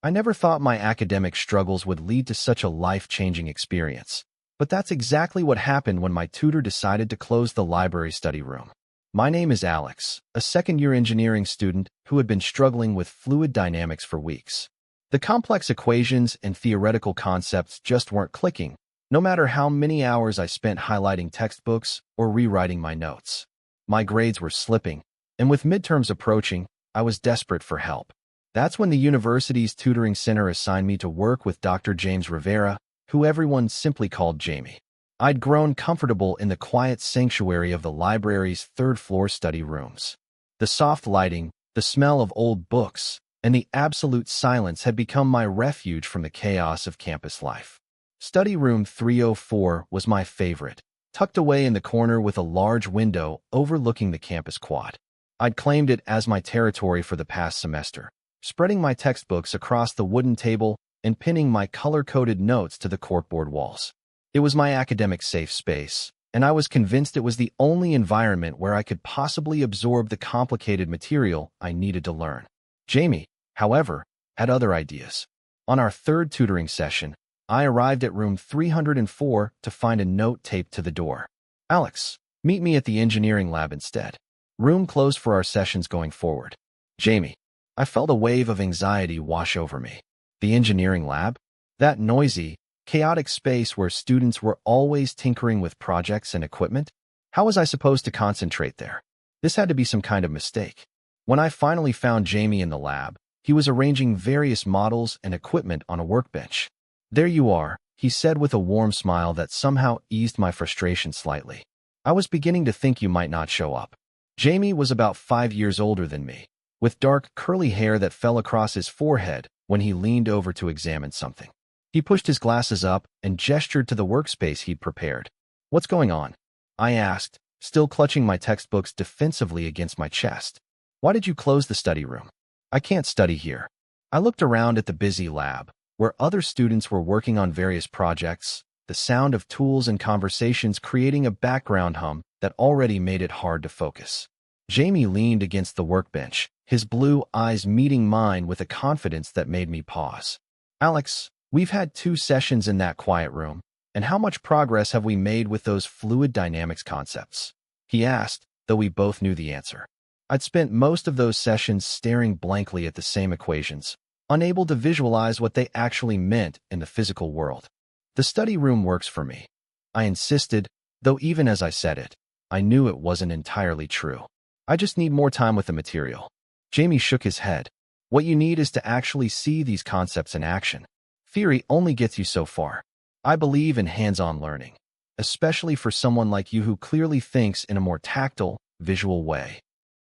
I never thought my academic struggles would lead to such a life-changing experience. But that's exactly what happened when my tutor decided to close the library study room. My name is Alex, a second-year engineering student who had been struggling with fluid dynamics for weeks. The complex equations and theoretical concepts just weren't clicking, no matter how many hours I spent highlighting textbooks or rewriting my notes. My grades were slipping, and with midterms approaching, I was desperate for help. That's when the university's tutoring center assigned me to work with Dr. James Rivera, who everyone simply called Jamie. I'd grown comfortable in the quiet sanctuary of the library's third-floor study rooms. The soft lighting, the smell of old books, and the absolute silence had become my refuge from the chaos of campus life. Study room 304 was my favorite, tucked away in the corner with a large window overlooking the campus quad. I'd claimed it as my territory for the past semester, spreading my textbooks across the wooden table and pinning my color-coded notes to the corkboard walls. It was my academic safe space, and I was convinced it was the only environment where I could possibly absorb the complicated material I needed to learn. Jamie, however, had other ideas. On our third tutoring session, I arrived at room 304 to find a note taped to the door. "Alex, meet me at the engineering lab instead. Room closed for our sessions going forward." Jamie. I felt a wave of anxiety wash over me. The engineering lab? That noisy, chaotic space where students were always tinkering with projects and equipment? How was I supposed to concentrate there? This had to be some kind of mistake. When I finally found Jamie in the lab, he was arranging various models and equipment on a workbench. "There you are," he said with a warm smile that somehow eased my frustration slightly. "I was beginning to think you might not show up." Jamie was about 5 years older than me, with dark, curly hair that fell across his forehead when he leaned over to examine something. He pushed his glasses up and gestured to the workspace he'd prepared. "What's going on?" I asked, still clutching my textbooks defensively against my chest. "Why did you close the study room?" "I can't study here." I looked around at the busy lab, where other students were working on various projects, the sound of tools and conversations creating a background hum that already made it hard to focus. Jamie leaned against the workbench, his blue eyes meeting mine with a confidence that made me pause. "Alex, we've had 2 sessions in that quiet room, and how much progress have we made with those fluid dynamics concepts?" he asked, though we both knew the answer. I'd spent most of those sessions staring blankly at the same equations, unable to visualize what they actually meant in the physical world. "The study room works for me," I insisted, though even as I said it, I knew it wasn't entirely true. "I just need more time with the material." Jamie shook his head. "What you need is to actually see these concepts in action. Theory only gets you so far. I believe in hands-on learning, especially for someone like you who clearly thinks in a more tactile, visual way."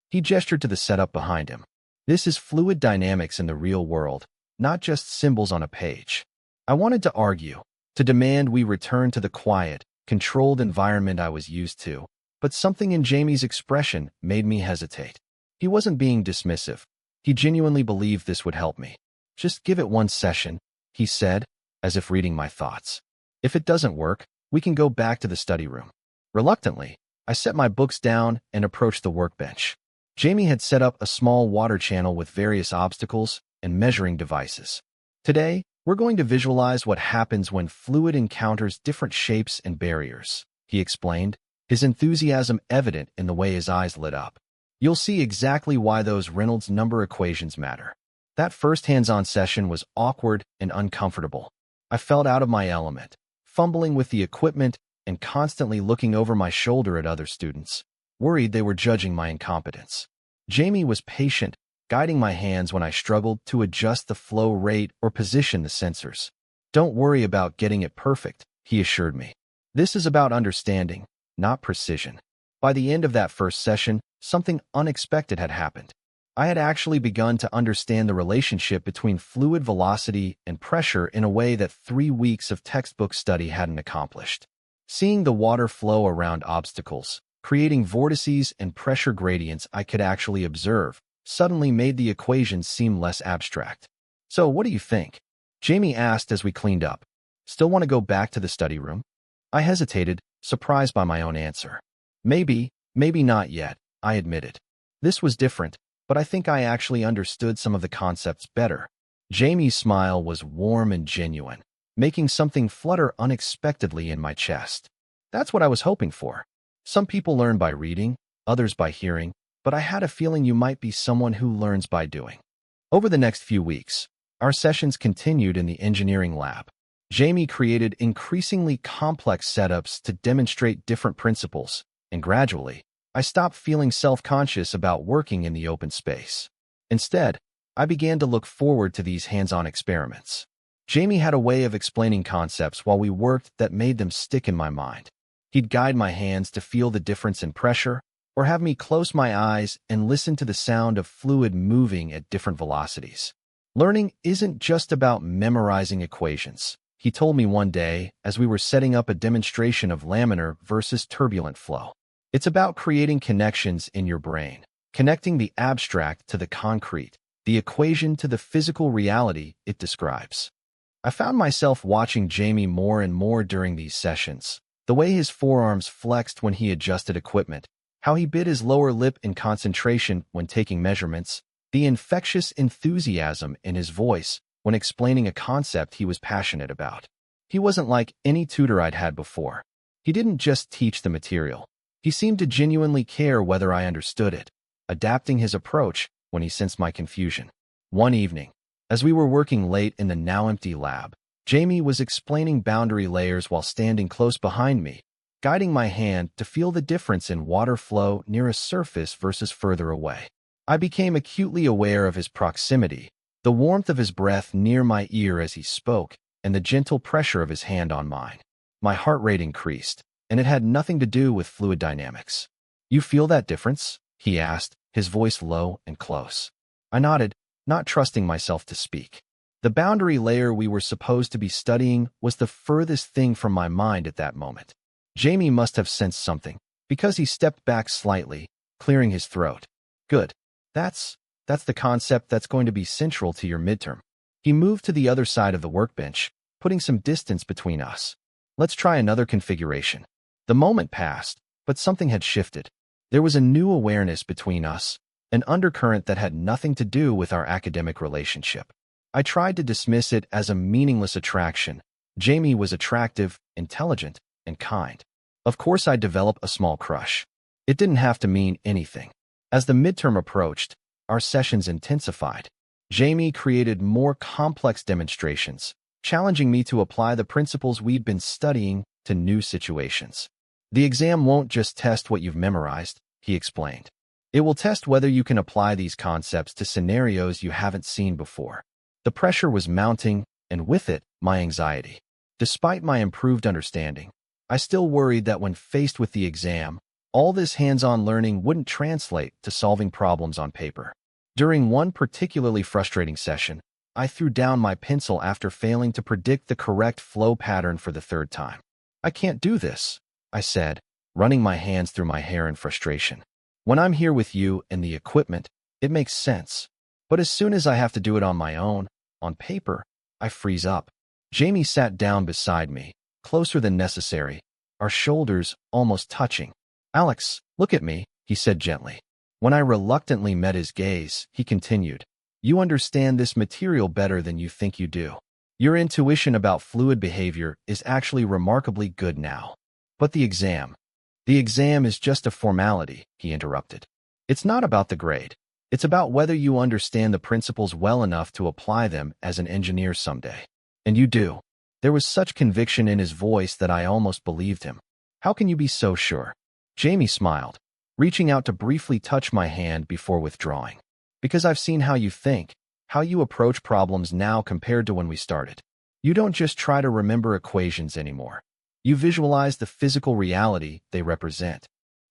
He gestured to the setup behind him. "This is fluid dynamics in the real world, not just symbols on a page." I wanted to argue, to demand we return to the quiet, controlled environment I was used to, but something in Jamie's expression made me hesitate. He wasn't being dismissive. He genuinely believed this would help me. "Just give it 1 session," he said, as if reading my thoughts. "If it doesn't work, we can go back to the study room." Reluctantly, I set my books down and approached the workbench. Jamie had set up a small water channel with various obstacles and measuring devices. "Today, we're going to visualize what happens when fluid encounters different shapes and barriers," he explained, his enthusiasm evident in the way his eyes lit up. "You'll see exactly why those Reynolds number equations matter." That first hands-on session was awkward and uncomfortable. I felt out of my element, fumbling with the equipment and constantly looking over my shoulder at other students, worried they were judging my incompetence. Jamie was patient, guiding my hands when I struggled to adjust the flow rate or position the sensors. "Don't worry about getting it perfect," he assured me. "This is about understanding, not precision." By the end of that first session, something unexpected had happened. I had actually begun to understand the relationship between fluid velocity and pressure in a way that 3 weeks of textbook study hadn't accomplished. Seeing the water flow around obstacles, creating vortices and pressure gradients I could actually observe, suddenly made the equations seem less abstract. "So what do you think?" Jamie asked as we cleaned up. "Still want to go back to the study room?" I hesitated, surprised by my own answer. Maybe not yet," I admitted. This was different, but I think I actually understood some of the concepts better. Jamie's smile was warm and genuine, making something flutter unexpectedly in my chest. That's what I was hoping for. Some people learn by reading, others by hearing, but I had a feeling you might be someone who learns by doing. Over the next few weeks, our sessions continued in the engineering lab. Jamie created increasingly complex setups to demonstrate different principles, and gradually, I stopped feeling self-conscious about working in the open space. Instead, I began to look forward to these hands-on experiments. Jamie had a way of explaining concepts while we worked that made them stick in my mind. He'd guide my hands to feel the difference in pressure, or have me close my eyes and listen to the sound of fluid moving at different velocities. Learning isn't just about memorizing equations, he told me one day as we were setting up a demonstration of laminar versus turbulent flow. It's about creating connections in your brain, connecting the abstract to the concrete, the equation to the physical reality it describes. I found myself watching Jamie more and more during these sessions, the way his forearms flexed when he adjusted equipment, how he bit his lower lip in concentration when taking measurements, the infectious enthusiasm in his voice when explaining a concept he was passionate about. He wasn't like any tutor I'd had before. He didn't just teach the material. He seemed to genuinely care whether I understood it, adapting his approach when he sensed my confusion. One evening, as we were working late in the now-empty lab, Jamie was explaining boundary layers while standing close behind me, guiding my hand to feel the difference in water flow near a surface versus further away. I became acutely aware of his proximity, the warmth of his breath near my ear as he spoke, and the gentle pressure of his hand on mine. My heart rate increased, and it had nothing to do with fluid dynamics. "You feel that difference?" he asked, his voice low and close. I nodded, not trusting myself to speak. The boundary layer we were supposed to be studying was the furthest thing from my mind at that moment. Jamie must have sensed something, because he stepped back slightly, clearing his throat. "Good. That's the concept that's going to be central to your midterm." He moved to the other side of the workbench, putting some distance between us. "Let's try another configuration." The moment passed, but something had shifted. There was a new awareness between us, an undercurrent that had nothing to do with our academic relationship. I tried to dismiss it as a meaningless attraction. Jamie was attractive, intelligent, and kind. Of course I'd develop a small crush. It didn't have to mean anything. As the midterm approached, our sessions intensified. Jamie created more complex demonstrations, challenging me to apply the principles we'd been studying to new situations. "The exam won't just test what you've memorized," he explained. "It will test whether you can apply these concepts to scenarios you haven't seen before." The pressure was mounting, and with it, my anxiety. Despite my improved understanding, I still worried that when faced with the exam, all this hands-on learning wouldn't translate to solving problems on paper. During one particularly frustrating session, I threw down my pencil after failing to predict the correct flow pattern for the third time. "I can't do this," I said, running my hands through my hair in frustration. "When I'm here with you and the equipment, it makes sense. But as soon as I have to do it on my own, on paper, I freeze up." Jamie sat down beside me, closer than necessary, our shoulders almost touching. "Alex, look at me," he said gently. When I reluctantly met his gaze, he continued, "You understand this material better than you think you do. Your intuition about fluid behavior is actually remarkably good now. But the exam is just a formality," he interrupted. "It's not about the grade. It's about whether you understand the principles well enough to apply them as an engineer someday. And you do." There was such conviction in his voice that I almost believed him. "How can you be so sure?" Jamie smiled, reaching out to briefly touch my hand before withdrawing. "Because I've seen how you think, how you approach problems now compared to when we started. You don't just try to remember equations anymore. You visualize the physical reality they represent."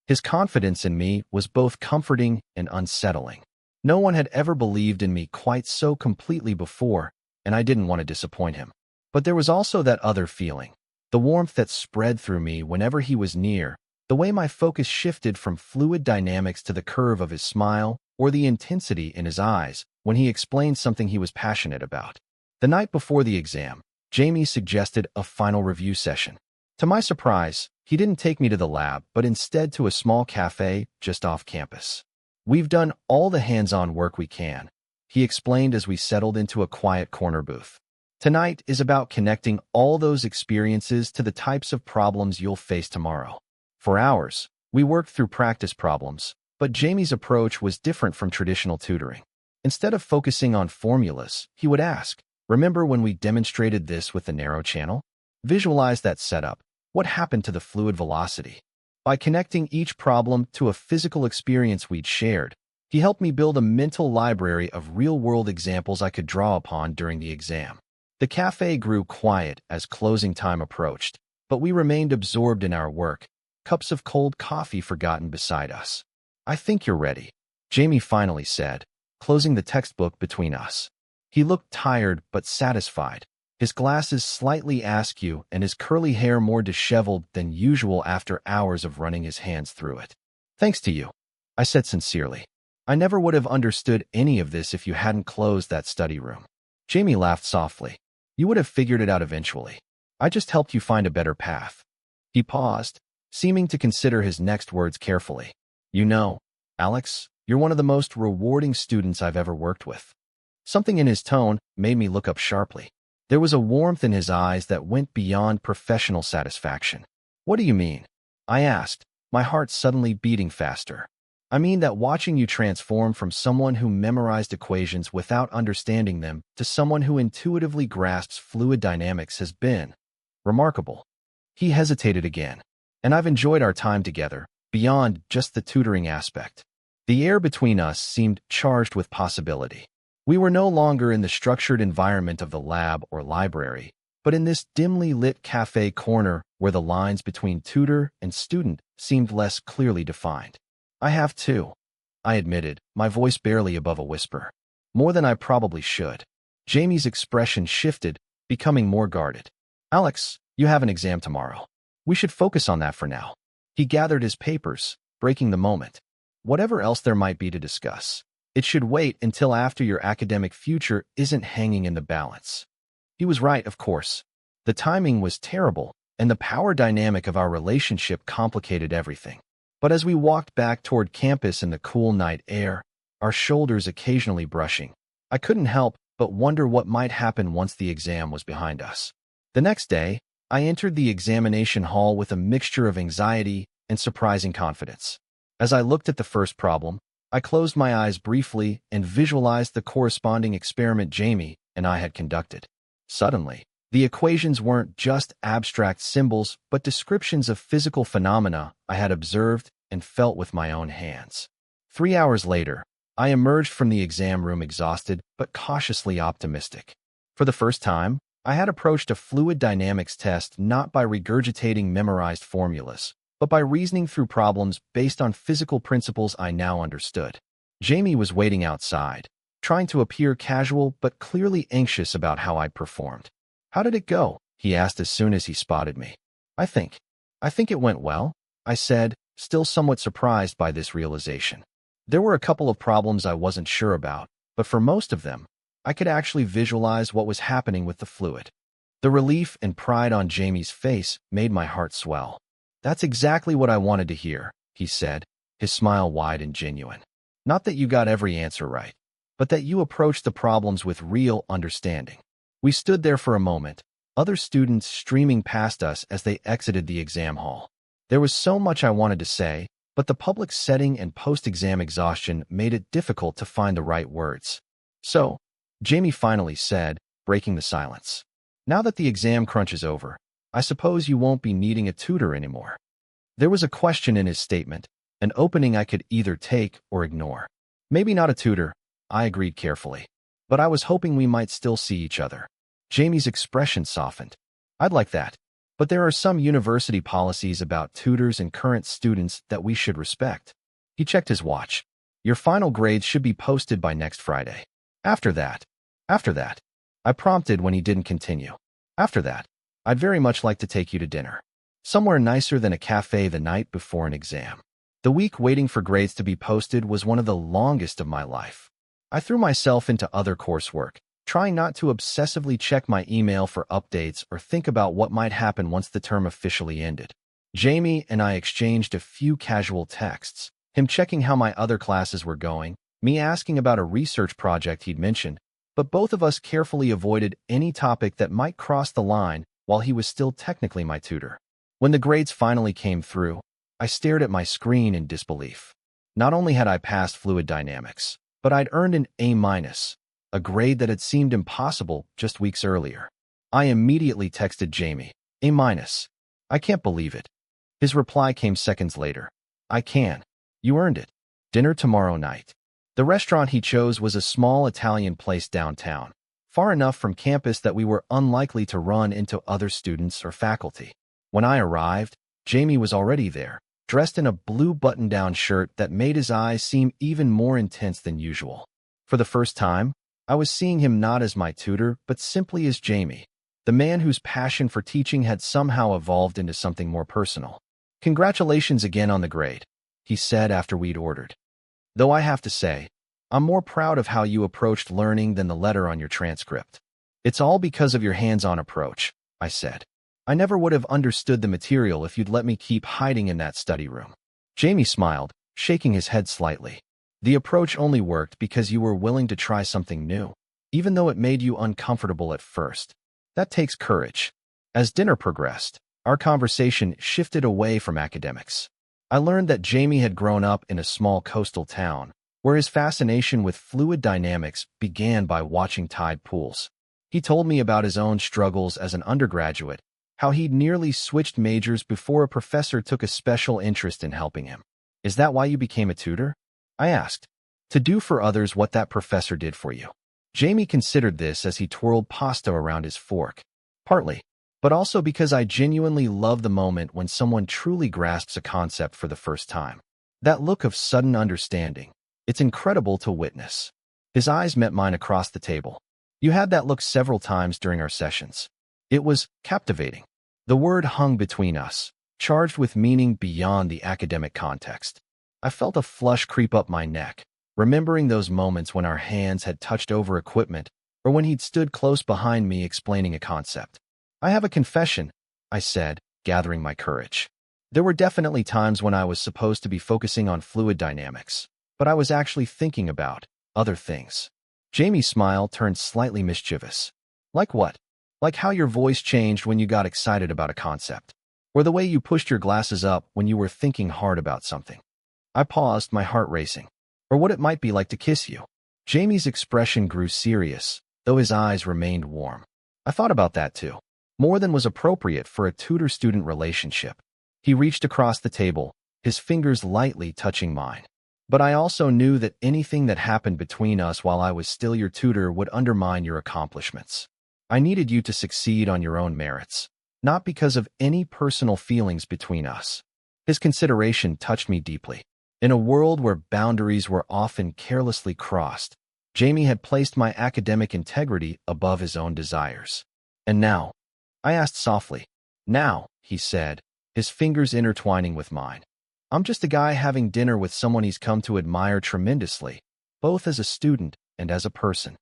His confidence in me was both comforting and unsettling. No one had ever believed in me quite so completely before, and I didn't want to disappoint him. But there was also that other feeling, the warmth that spread through me whenever he was near, the way my focus shifted from fluid dynamics to the curve of his smile or the intensity in his eyes when he explained something he was passionate about. The night before the exam, Jamie suggested a final review session. To my surprise, he didn't take me to the lab, but instead to a small cafe just off campus. "We've done all the hands-on work we can. he explained as we settled into a quiet corner booth. Tonight is about connecting all those experiences to the types of problems you'll face tomorrow. For hours, we worked through practice problems, but Jamie's approach was different from traditional tutoring. Instead of focusing on formulas, he would ask, "Remember when we demonstrated this with the narrow channel? Visualize that setup. What happened to the fluid velocity?" By connecting each problem to a physical experience we'd shared, he helped me build a mental library of real-world examples I could draw upon during the exam. The cafe grew quiet as closing time approached, but we remained absorbed in our work, cups of cold coffee forgotten beside us. "I think you're ready," Jamie finally said, closing the textbook between us. He looked tired but satisfied, his glasses slightly askew and his curly hair more disheveled than usual after hours of running his hands through it. "Thanks to you," I said sincerely. "I never would have understood any of this if you hadn't closed that study room." Jamie laughed softly. "You would have figured it out eventually. I just helped you find a better path." He paused, seeming to consider his next words carefully. "You know, Alex, you're one of the most rewarding students I've ever worked with." Something in his tone made me look up sharply. There was a warmth in his eyes that went beyond professional satisfaction. "What do you mean?" I asked, my heart suddenly beating faster. "I mean that watching you transform from someone who memorized equations without understanding them to someone who intuitively grasps fluid dynamics has been remarkable." He hesitated again, "And I've enjoyed our time together, beyond just the tutoring aspect." The air between us seemed charged with possibility. We were no longer in the structured environment of the lab or library, but in this dimly lit cafe corner where the lines between tutor and student seemed less clearly defined. "I have too," I admitted, my voice barely above a whisper. "More than I probably should." Jamie's expression shifted, becoming more guarded. "Alex, you have an exam tomorrow. We should focus on that for now." He gathered his papers, breaking the moment. "Whatever else there might be to discuss, it should wait until after your academic future isn't hanging in the balance." He was right, of course. The timing was terrible, and the power dynamic of our relationship complicated everything. But as we walked back toward campus in the cool night air, our shoulders occasionally brushing, I couldn't help but wonder what might happen once the exam was behind us. The next day, I entered the examination hall with a mixture of anxiety and surprising confidence. As I looked at the first problem, I closed my eyes briefly and visualized the corresponding experiment Jamie and I had conducted. Suddenly, the equations weren't just abstract symbols, but descriptions of physical phenomena I had observed and felt with my own hands. 3 hours later, I emerged from the exam room exhausted but cautiously optimistic. For the first time, I had approached a fluid dynamics test not by regurgitating memorized formulas, but by reasoning through problems based on physical principles I now understood. Jamie was waiting outside, trying to appear casual but clearly anxious about how I'd performed. "How did it go?" he asked as soon as he spotted me. I think it went well," I said, still somewhat surprised by this realization. There were a couple of problems I wasn't sure about, but for most of them, I could actually visualize what was happening with the fluid. The relief and pride on Jamie's face made my heart swell. "That's exactly what I wanted to hear," he said, his smile wide and genuine. "Not that you got every answer right, but that you approached the problems with real understanding." We stood there for a moment, other students streaming past us as they exited the exam hall. There was so much I wanted to say, but the public setting and post-exam exhaustion made it difficult to find the right words. "So," Jamie finally said, breaking the silence, "now that the exam crunch is over, I suppose you won't be needing a tutor anymore." There was a question in his statement, an opening I could either take or ignore. "Maybe not a tutor," I agreed carefully, "but I was hoping we might still see each other." Jamie's expression softened. "I'd like that. But there are some university policies about tutors and current students that we should respect." He checked his watch. "Your final grades should be posted by next Friday. After that, I prompted when he didn't continue. "After that, I'd very much like to take you to dinner. Somewhere nicer than a cafe the night before an exam." The week waiting for grades to be posted was one of the longest of my life. I threw myself into other coursework, trying not to obsessively check my email for updates or think about what might happen once the term officially ended. Jamie and I exchanged a few casual texts, him checking how my other classes were going, me asking about a research project he'd mentioned, but both of us carefully avoided any topic that might cross the line while he was still technically my tutor. When the grades finally came through, I stared at my screen in disbelief. Not only had I passed fluid dynamics, but I'd earned an A-, a grade that had seemed impossible just weeks earlier. I immediately texted Jamie, A-. I can't believe it. His reply came seconds later. I can. You earned it. Dinner tomorrow night. The restaurant he chose was a small Italian place downtown, far enough from campus that we were unlikely to run into other students or faculty. When I arrived, Jamie was already there, dressed in a blue button-down shirt that made his eyes seem even more intense than usual. For the first time, I was seeing him not as my tutor, but simply as Jamie, the man whose passion for teaching had somehow evolved into something more personal. Congratulations again on the grade, he said after we'd ordered. Though I have to say, I'm more proud of how you approached learning than the letter on your transcript. It's all because of your hands-on approach, I said. I never would have understood the material if you'd let me keep hiding in that study room. Jamie smiled, shaking his head slightly. The approach only worked because you were willing to try something new, even though it made you uncomfortable at first. That takes courage. As dinner progressed, our conversation shifted away from academics. I learned that Jamie had grown up in a small coastal town, where his fascination with fluid dynamics began by watching tide pools. He told me about his own struggles as an undergraduate, how he'd nearly switched majors before a professor took a special interest in helping him. Is that why you became a tutor? I asked. To do for others what that professor did for you. Jamie considered this as he twirled pasta around his fork. Partly, but also because I genuinely love the moment when someone truly grasps a concept for the first time. That look of sudden understanding. It's incredible to witness. His eyes met mine across the table. You had that look several times during our sessions. It was captivating. The word hung between us, charged with meaning beyond the academic context. I felt a flush creep up my neck, remembering those moments when our hands had touched over equipment or when he'd stood close behind me explaining a concept. I have a confession, I said, gathering my courage. There were definitely times when I was supposed to be focusing on fluid dynamics, but I was actually thinking about other things. Jamie's smile turned slightly mischievous. Like what? Like how your voice changed when you got excited about a concept, or the way you pushed your glasses up when you were thinking hard about something. I paused, my heart racing. Or what it might be like to kiss you. Jamie's expression grew serious, though his eyes remained warm. I thought about that too. More than was appropriate for a tutor-student relationship. He reached across the table, his fingers lightly touching mine. But I also knew that anything that happened between us while I was still your tutor would undermine your accomplishments. I needed you to succeed on your own merits, not because of any personal feelings between us. His consideration touched me deeply. In a world where boundaries were often carelessly crossed, Jamie had placed my academic integrity above his own desires. And now? I asked softly. Now, he said, his fingers intertwining with mine. I'm just a guy having dinner with someone he's come to admire tremendously, both as a student and as a person.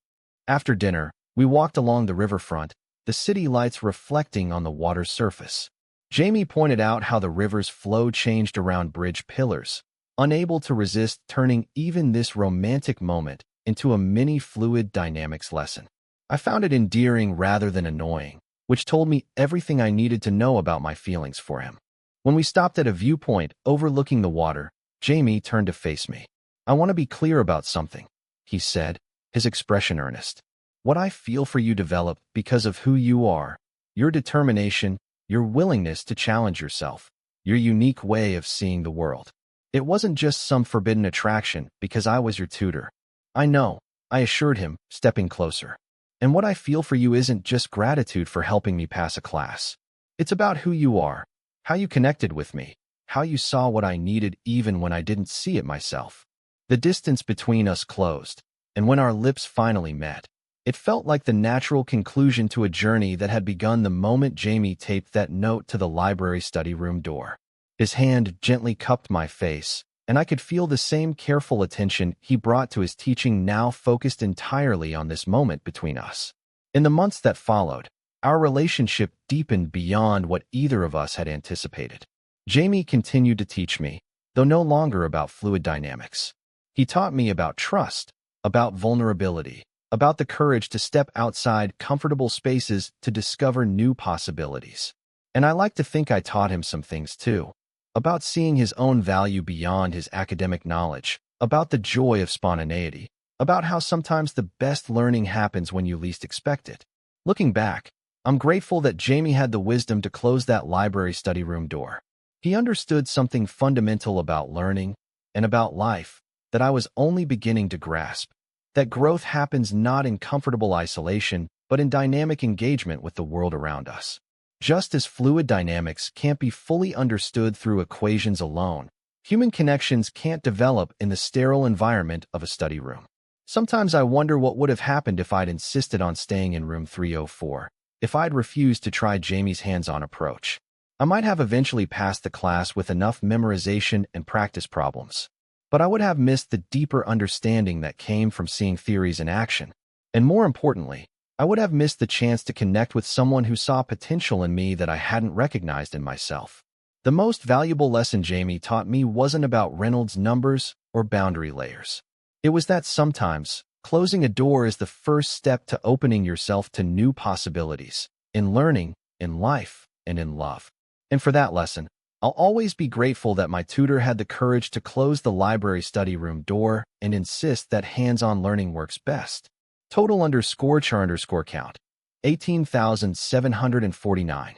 After dinner, we walked along the riverfront, the city lights reflecting on the water's surface. Jamie pointed out how the river's flow changed around bridge pillars, unable to resist turning even this romantic moment into a mini fluid dynamics lesson. I found it endearing rather than annoying, which told me everything I needed to know about my feelings for him. When we stopped at a viewpoint overlooking the water, Jamie turned to face me. I want to be clear about something, he said, his expression earnest. What I feel for you developed because of who you are, your determination, your willingness to challenge yourself, your unique way of seeing the world. It wasn't just some forbidden attraction because I was your tutor. I know, I assured him, stepping closer. And what I feel for you isn't just gratitude for helping me pass a class. It's about who you are, how you connected with me, how you saw what I needed even when I didn't see it myself. The distance between us closed, and when our lips finally met, it felt like the natural conclusion to a journey that had begun the moment Jamie taped that note to the library study room door. His hand gently cupped my face, and I could feel the same careful attention he brought to his teaching now focused entirely on this moment between us. In the months that followed, our relationship deepened beyond what either of us had anticipated. Jamie continued to teach me, though no longer about fluid dynamics. He taught me about trust, about vulnerability, about the courage to step outside comfortable spaces to discover new possibilities. And I like to think I taught him some things too, about seeing his own value beyond his academic knowledge, about the joy of spontaneity, about how sometimes the best learning happens when you least expect it. Looking back, I'm grateful that Jamie had the wisdom to close that library study room door. He understood something fundamental about learning and about life that I was only beginning to grasp, that growth happens not in comfortable isolation, but in dynamic engagement with the world around us. Just as fluid dynamics can't be fully understood through equations alone, human connections can't develop in the sterile environment of a study room. Sometimes I wonder what would have happened if I'd insisted on staying in room 304, if I'd refused to try Jamie's hands-on approach. I might have eventually passed the class with enough memorization and practice problems, but I would have missed the deeper understanding that came from seeing theories in action. And more importantly, I would have missed the chance to connect with someone who saw potential in me that I hadn't recognized in myself. The most valuable lesson Jamie taught me wasn't about Reynolds numbers or boundary layers. It was that sometimes, closing a door is the first step to opening yourself to new possibilities, in learning, in life, and in love. And for that lesson, I'll always be grateful that my tutor had the courage to close the library study room door and insist that hands-on learning works best. Total_char_count, 18,749.